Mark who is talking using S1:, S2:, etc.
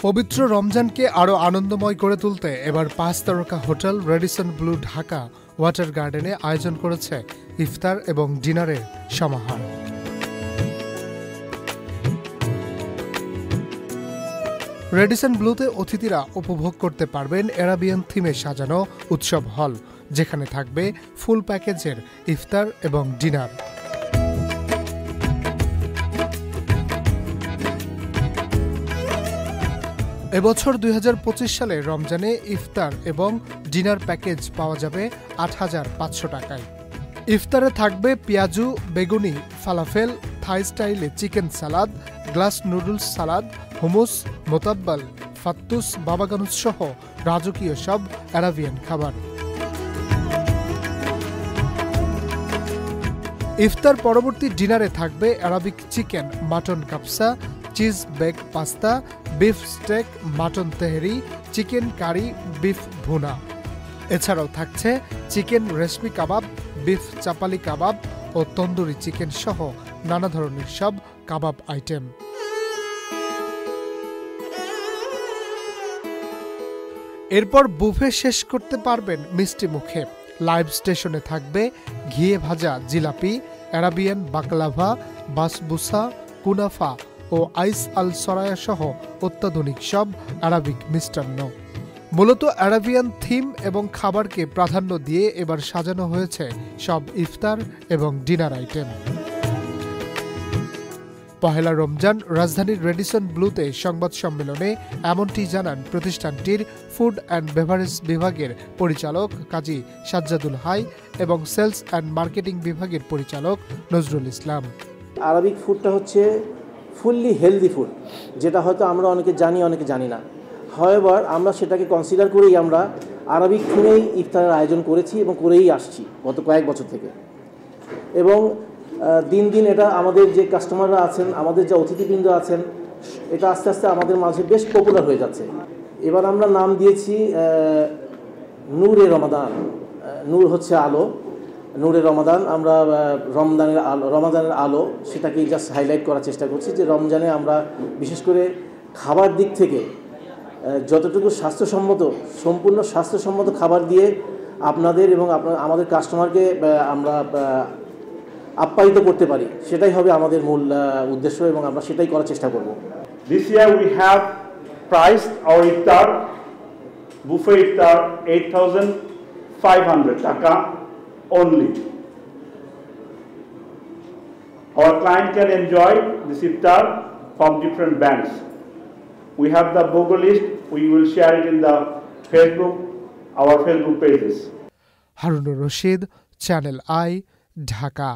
S1: পবিত্র রমজানকে আরও আনন্দময় করে তুলতে এবার ৫ তারকা hotel Radisson blue Dhaka water গার্ডেনে আয়োজন করেছে ইফতার এবং ডিনারের সমাহার। রেডিসন ব্লুতে অতিথিরা উপভোগ করতে পারবেন অ্যারাবিয়ান থিমে সাজানো উৎসব হল, যেখানে থাকবে ফুল প্যাকেজের ইফতার এবং ডিনার। এবছর ২০২৫ সালে রমজানে ইফতার এবং ডিনার প্যাকেজ পাওয়া যাবে ৮,৫০০ টাকায়। ইফতারে থাকবে পেঁয়াজু, বেগুনি, falafel, Thai style chicken salad, glass noodles salad, hummus, mutabbal, fattoush, baba ganoush সহ রাজকীয় সব অ্যারাবিয়ান খাবার। ইফতার পরবর্তী ডিনারে থাকবে Arabic chicken, mutton kabsa, cheese bake pasta, beef steak, mutton tehari, chicken curry, beef bhuna. এছাড়াও থাকছে চিকেন রেশমি কাবাব, বিফ চাপালি কাবাব ও তন্দুরি চিকেন সহ নানা ধরনের সব কাবাব আইটেম। এরপর বুফে শেষ করতে পারবেন মিষ্টি মুখে। লাইভ স্টেশনে থাকবে ঘিয়ে ভাজা জিলাপি, অ্যারাবিয়ান বাকলাভা, বাসবুসা, কুনাফা ও আইস আল সরায়া সহ অত্যাধুনিক সব আরবিক মিষ্টান্ন। মূলত আরবিয়ান থিম এবং খাবারকে প্রাধান্য দিয়ে এবার সাজানো হয়েছে সব ইফতার এবং ডিনার আইটেম। পহেলা রমজান রাজধানীর রেডিসন ব্লুতে সংবাদ সম্মেলনে এমনটি জানান প্রতিষ্ঠানটির ফুড অ্যান্ড বেভারেজ বিভাগের পরিচালক কাজী সাজ্জাদুল হাই এবং সেলস অ্যান্ড মার্কেটিং বিভাগের পরিচালক নজরুল ইসলাম।
S2: আরবিক ফুডটা হচ্ছে ফুললি হেলদি ফুড, যেটা হয়তো আমরা অনেকে জানি অনেকে জানি না। হাওয়েভার আমরা সেটাকে কনসিডার করেই আমরা আরবিক থিমেই ইফতারের আয়োজন করেছি এবং করেই আসছি গত কয়েক বছর থেকে। এবং দিন দিন এটা আমাদের যে কাস্টমাররা আছেন, আমাদের যে অতিথিবৃন্দ আছেন, এটা আস্তে আস্তে আমাদের মাঝে বেশ পপুলার হয়ে যাচ্ছে। এবার আমরা নাম দিয়েছি নূরে রমাদান। নূর হচ্ছে আলো, নূরে রমাদান। আমরা রমাদানের আলো সেটাকেই জাস্ট হাইলাইট করার চেষ্টা করছি যে রমজানে আমরা বিশেষ করে খাবার দিক থেকে যতটুকু স্বাস্থ্যসম্মত, সম্পূর্ণ স্বাস্থ্যসম্মত খাবার দিয়ে আপনাদের এবং আমাদের কাস্টমারকে আমরা আপ্যায়িত করতে পারি, সেটাই হবে আমাদের মূল উদ্দেশ্য এবং আমরা সেটাই করার চেষ্টা করব।
S3: This year we have priced our iftar, buffet iftar 8,500 taka only. Our client can enjoy this iftar from different bands. We have the BOGO list. We will share it in the Facebook, our Facebook pages.
S1: Harunur Rashid, channel I, Dhaka.